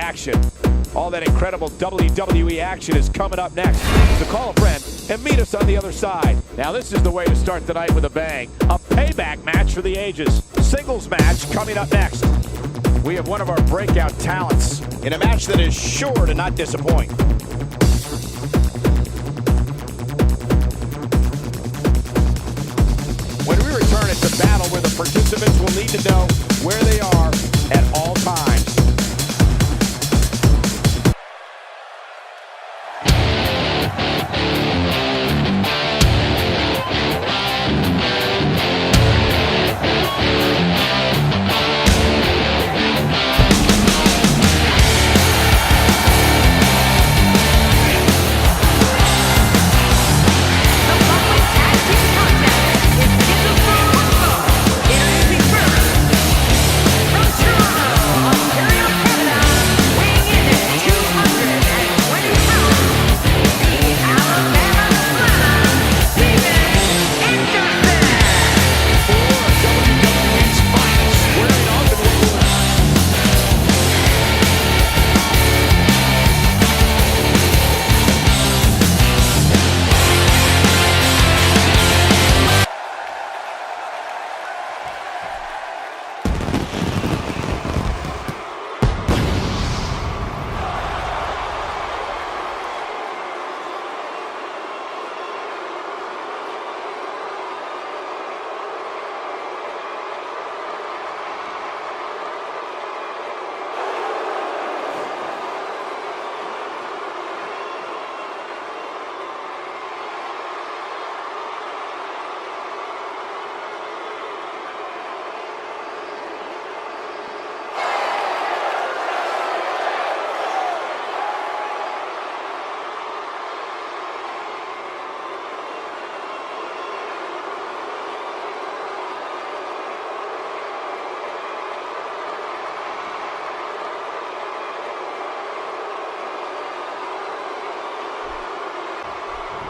action. All that incredible WWE action is coming up next. So call a friend and meet us on the other side. Now this is the way to start the night with a bang. A payback match for the ages. Singles match coming up next. We have one of our breakout talents in a match that is sure to not disappoint. When we return, it's a battle where the participants will need to know where they are at all times.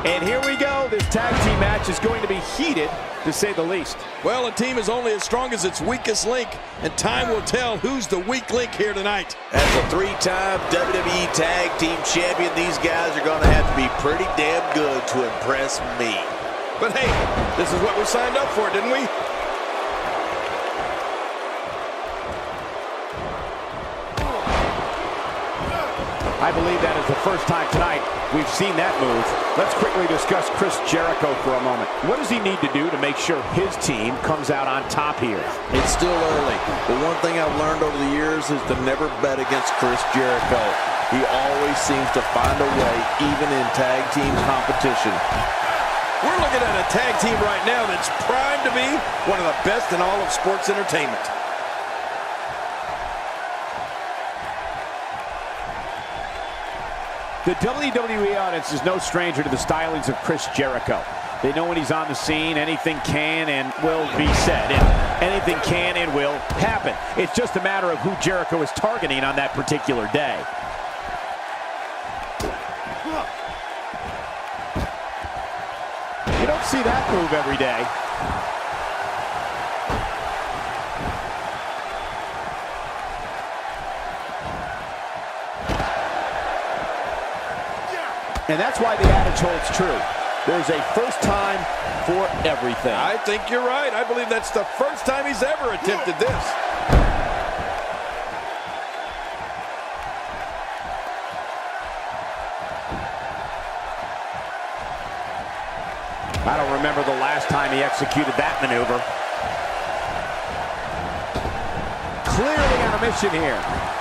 And here we go. This tag team match is going to be heated, to say the least. Well, a team is only as strong as its weakest link, and time will tell who's the weak link here tonight. As a three-time WWE Tag Team Champion, these guys are going to have to be pretty damn good to impress me. But hey, this is what we signed up for, didn't we? I believe that is the first time tonight we've seen that move. Let's quickly discuss Chris Jericho for a moment. What does he need to do to make sure his team comes out on top here? It's still early, but one thing I've learned over the years is to never bet against Chris Jericho. He always seems to find a way, even in tag team competition. We're looking at a tag team right now that's primed to be one of the best in all of sports entertainment. The WWE audience is no stranger to the stylings of Chris Jericho. They know when he's on the scene, anything can and will be said, and anything can and will happen. It's just a matter of who Jericho is targeting on that particular day. You don't see that move every day. And that's why the adage holds true. There's a first time for everything. I think you're right. I believe that's the first time he's ever attempted this. I don't remember the last time he executed that maneuver. Clearly on a mission here.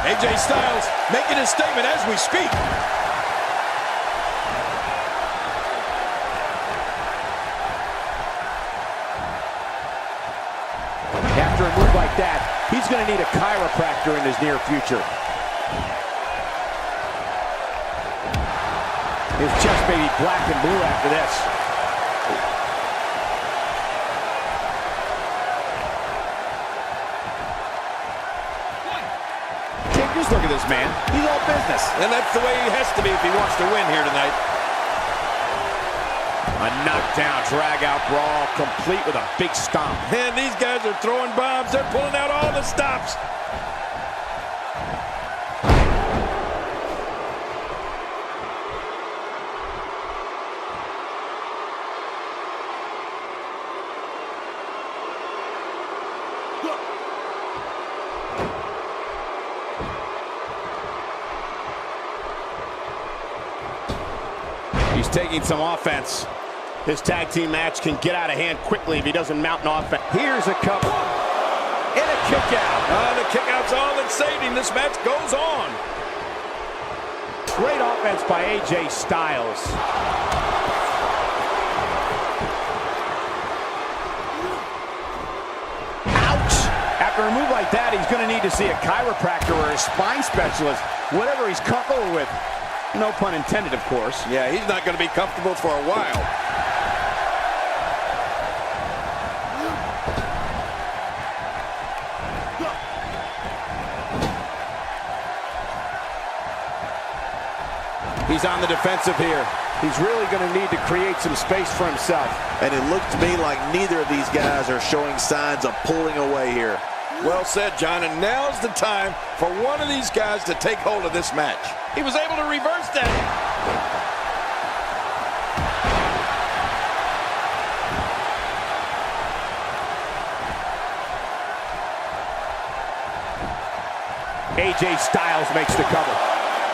AJ Styles making his statement as we speak. After a move like that, he's going to need a chiropractor in his near future. His chest may be black and blue after this. Just look at this man. He's all business. And that's the way he has to be if he wants to win here tonight. A knockdown, drag-out brawl, complete with a big stomp. Man, these guys are throwing bombs. They're pulling out all the stops. He's taking some offense. This tag team match can get out of hand quickly if he doesn't mount an offense. Here's a cover. And a kick out. The kick out's all that's saved him. This match goes on. Great offense by AJ Styles. Ouch! After a move like that, he's going to need to see a chiropractor or a spine specialist, whatever he's comfortable with. No pun intended, of course. Yeah, he's not going to be comfortable for a while. He's on the defensive here. He's really going to need to create some space for himself. And it looked to me like neither of these guys are showing signs of pulling away here. Well said, John, and now's the time for one of these guys to take hold of this match. He was able to reverse that. AJ Styles makes the cover.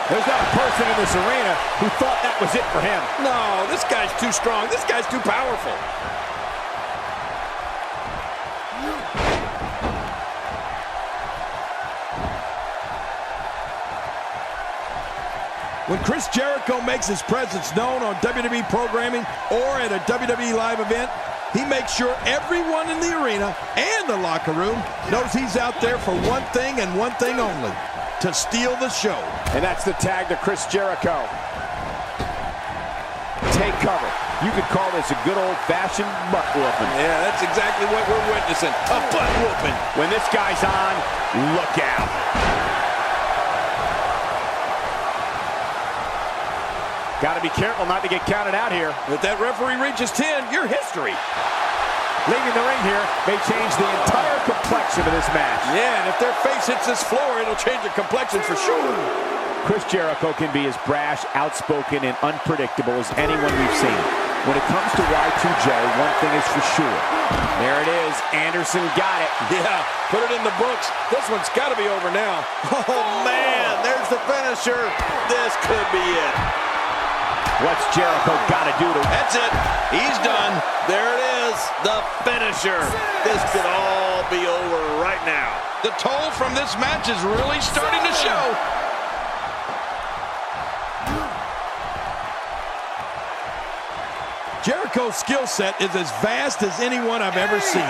There's not a person in this arena who thought that was it for him. No, this guy's too strong. This guy's too powerful. When Chris Jericho makes his presence known on WWE programming or at a WWE live event, he makes sure everyone in the arena and the locker room knows he's out there for one thing and one thing only, to steal the show. And that's the tag to Chris Jericho. Take cover. You could call this a good old-fashioned butt whooping. Yeah, that's exactly what we're witnessing, a butt whooping. When this guy's on, look out. Got to be careful not to get counted out here. If that referee reaches 10, you're history. Leaving the ring here may change the entire complexion of this match. Yeah, and if their face hits this floor, it'll change the complexion for sure. Chris Jericho can be as brash, outspoken, and unpredictable as anyone we've seen. When it comes to Y2J, one thing is for sure. There it is. Anderson got it. Yeah, put it in the books. This one's got to be over now. Oh, man, there's the finisher. This could be it. What's Jericho got to do to... That's it. He's done. There it is, the finisher. This could all be over right now. The toll from this match is really starting to show. Jericho's skill set is as vast as anyone I've ever seen.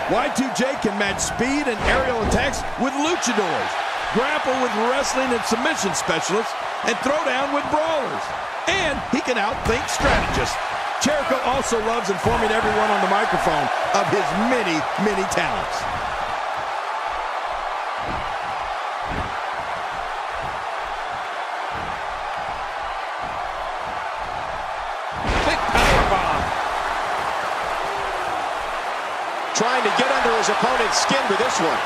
Y2J can match speed and aerial attacks with luchadors, grapple with wrestling and submission specialists, and throw down with brawlers. And he can outthink strategists. Jericho also loves informing everyone on the microphone of his many, many talents. Big powerbomb. Trying to get under his opponent's skin with this one.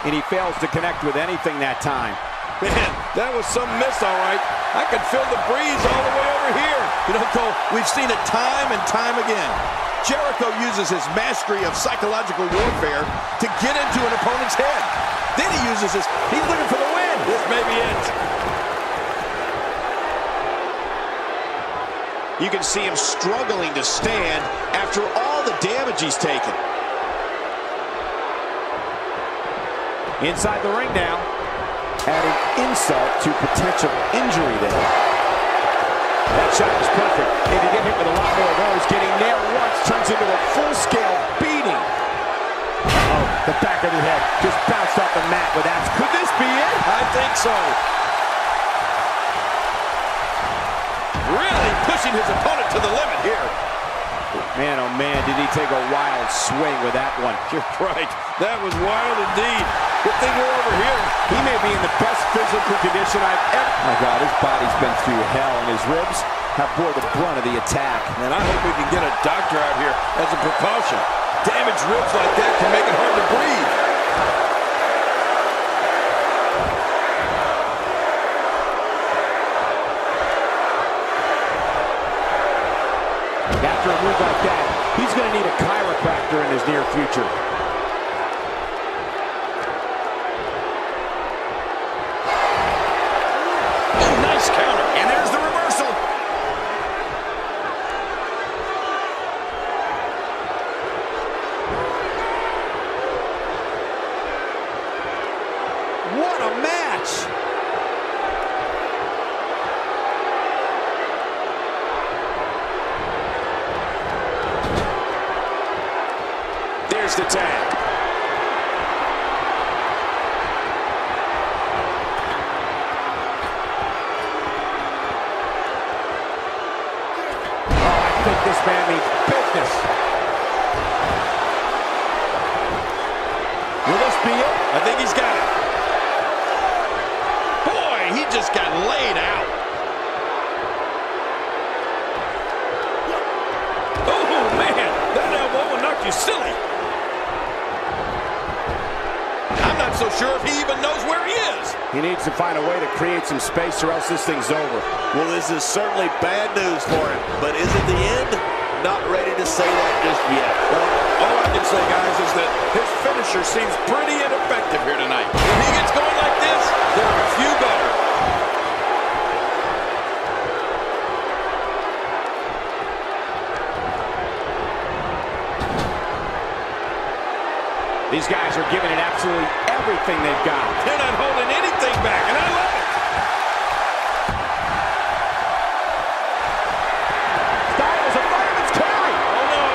And he fails to connect with anything that time. Man, that was some miss, all right. I could feel the breeze all the way over here. You know, Cole, we've seen it time and time again. Jericho uses his mastery of psychological warfare to get into an opponent's head. Then he uses his, he's looking for the win. This may be it. You can see him struggling to stand after all the damage he's taken. Inside the ring now. Adding insult to potential injury there. That shot was perfect. If you get hit with a lot more of those, getting nailed once turns into a full-scale beating. Oh, the back of the head just bounced off the mat with that. Could this be it? I think so. Really pushing his opponent to the limit here. Man, oh man, did he take a wild swing with that one. You're right. That was wild indeed. Good thing we're over here. He may be in the best physical condition I've ever... My God, his body's been through hell, and his ribs have bore the brunt of the attack. And I hope we can get a doctor out here as a precaution. Damaged ribs like that can make it hard to breathe. After a move like that, he's going to need a chiropractor in his near future. Oh, nice counter. And there's the reversal. What a match! There's the tag. Oh, I think this man means business. Will this be it? I think he's got it. Boy, he just got laid out. Oh, man, that elbow will knock you silly. I'm not so sure if he even knows where he is. He needs to find a way to create some space or else this thing's over. Well, this is certainly bad news for him. But is it the end? Not ready to say that just yet. Well, all I can say, guys, is that his finisher seems pretty ineffective here tonight. When he gets going like this, there are a few better. These guys are giving it absolutely everything they've got. They're not holding anything back, and I love it. Styles, a fireman's carry. Oh, no.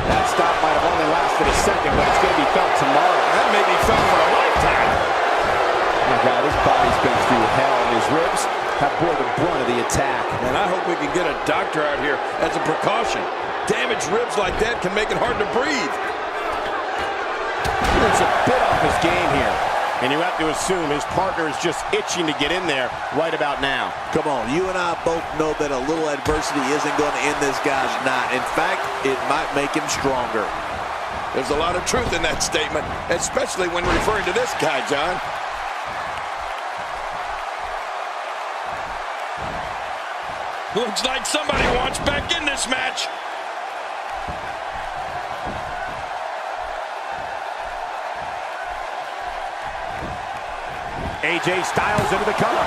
That stop might have only lasted a second, but it's going to be felt tomorrow. That may be felt for a lifetime. My God, his body's been through hell, and his ribs have bore the brunt of the attack. And I hope we can get a doctor out here as a precaution. Damaged ribs like that can make it hard to breathe. It's a bit off his game here. And you have to assume his partner is just itching to get in there right about now. Come on, you and I both know that a little adversity isn't going to end this guy's night. In fact, it might make him stronger. There's a lot of truth in that statement, especially when referring to this guy, John. Looks like somebody wants back in this match. AJ Styles into the cover.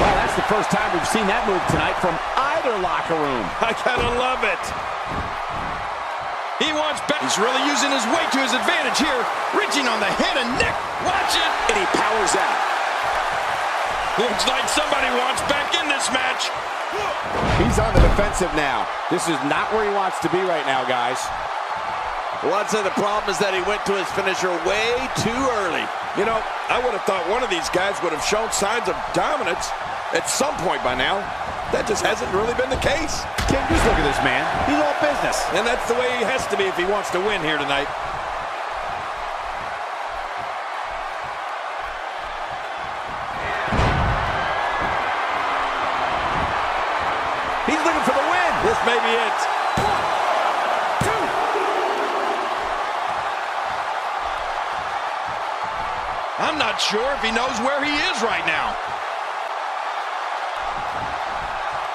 Well, that's the first time we've seen that move tonight from either locker room. I gotta love it. He wants back. He's really using his weight to his advantage here. Reaching on the head and neck. Watch it. And he powers out. Looks like somebody wants back in this match. He's on the defensive now. This is not where he wants to be right now, guys. Well, I'd say the problem is that he went to his finisher way too early. You know, I would have thought one of these guys would have shown signs of dominance at some point by now. That just hasn't really been the case. King, just look at this man. He's all business. And that's the way he has to be if he wants to win here tonight. He's looking for the win. This may be it. 1, 2. I'm not sure if he knows where he is right now.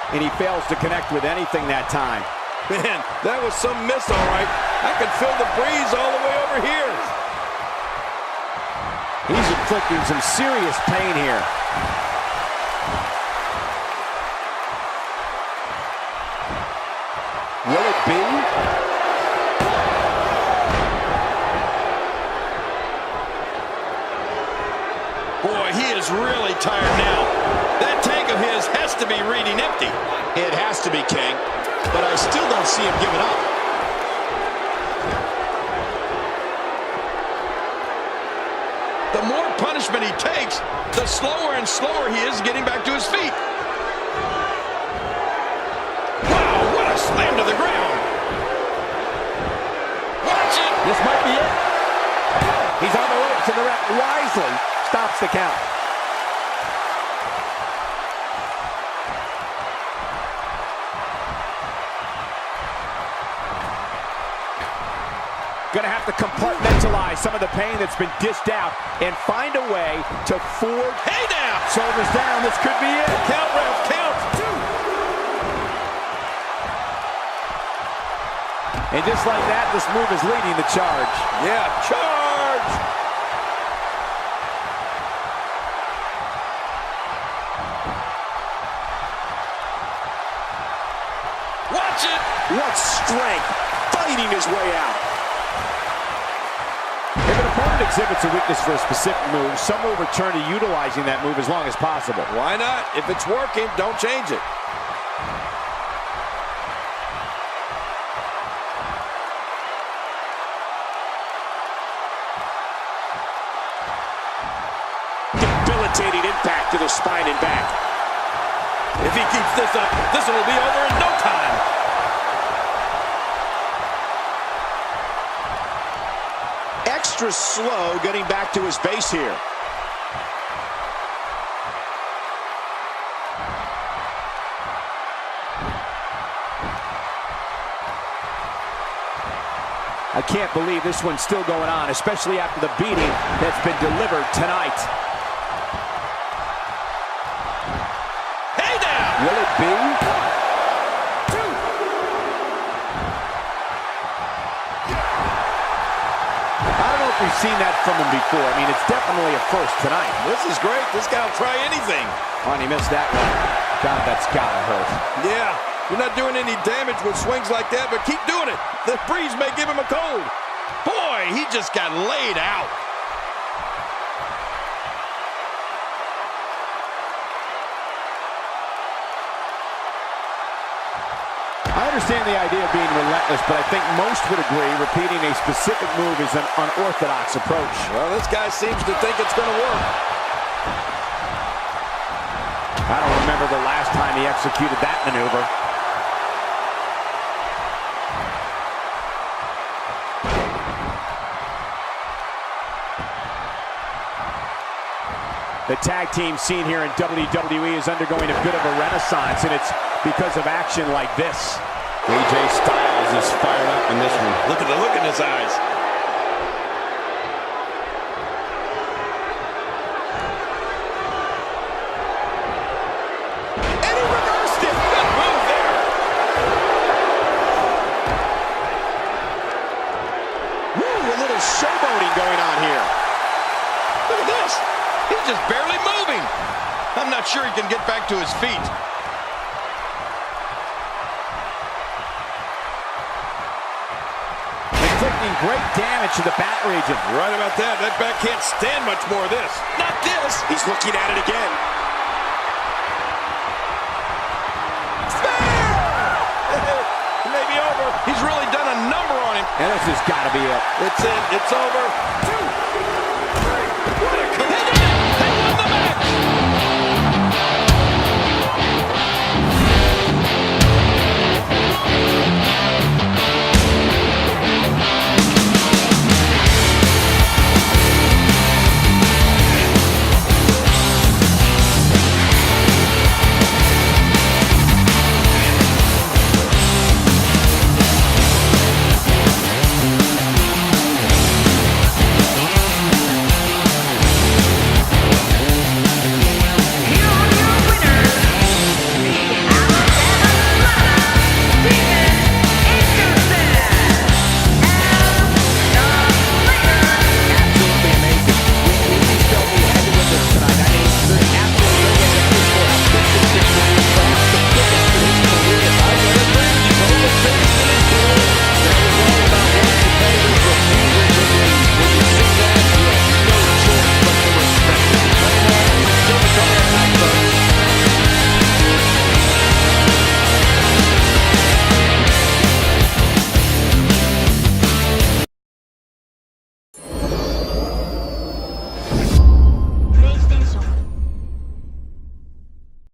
And he fails to connect with anything that time. Man, that was some miss, all right. I can feel the breeze all the way over here. He's inflicting some serious pain here. Will it be? Boy, he is really tired now. That tank of his has to be reading empty. It has to be, King, but I still don't see him giving up. The more punishment he takes, the slower and slower he is getting back to his feet. Gonna have to compartmentalize some of the pain that's been dished out and find a way to forge. Hey now! Shoulders down, this could be it. Count, ref, count! And just like that, this move is leading the charge. Yeah, charge! Watch it! What strength, fighting his way out. If an opponent exhibits a weakness for a specific move, some will return to utilizing that move as long as possible. Why not? If it's working, don't change it. Debilitating impact to the spine and back. If he keeps this up, this one will be over in no time. Extra slow getting back to his base here. I can't believe this one's still going on, especially after the beating that's been delivered tonight. Hey now! Will it be? I don't know if we've seen that from him before. I mean, it's definitely a first tonight. This is great. This guy will try anything. Oh, and he missed that one. God, that's gotta hurt. Yeah, you're not doing any damage with swings like that, but keep doing it. The breeze may give him a cold. Boy, he just got laid out. I understand the idea of being relentless, but I think most would agree repeating a specific move is an unorthodox approach. Well, this guy seems to think it's going to work. I don't remember the last time he executed that maneuver. The tag team scene here in WWE is undergoing a bit of a renaissance, and it's because of action like this. AJ Styles is fired up in this one. Look at the look in his eyes. And he reversed it. Good move there. Woo, a little showboating going on here. Look at this. He's just barely moving. I'm not sure he can get back to his feet. Inflicting great damage to the back region. Right about that. That back can't stand much more of this. Not this. He's looking at it again. It may be over. He's really done a number on him. And this has got to be it. It's in. It's over.